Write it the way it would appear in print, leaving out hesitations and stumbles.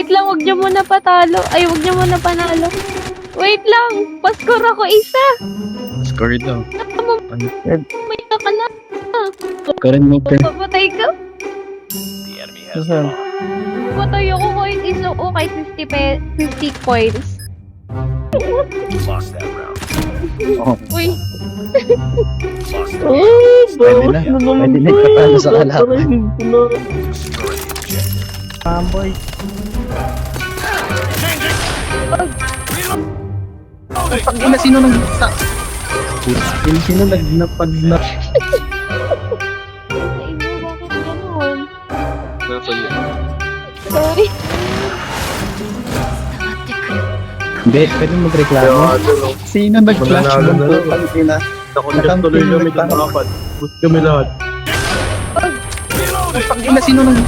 Wait lang, wag niyo muna patalo. Ay, wag niyo muna panalo. Wait lang, pascore ako isa. Score daw. May ka na. Scorein mo, pre. Papatay ka. Saan? Patay ako kahit isa o kahit 50 coins. Oh, Uy, pwede na. Pwede na ipatalo sa kalaban. Pamboy. Pag-ina, sino nang... Sino nagnapag na... ay mo, bakit ganun? Nasa niya. Sorry. Hindi, pwede magreklamo. Sino nag-flash mo po? Pag-ina. Nakondyan tuloy kami ng apat. Boost kami lahat. Pag-ina, sino nang...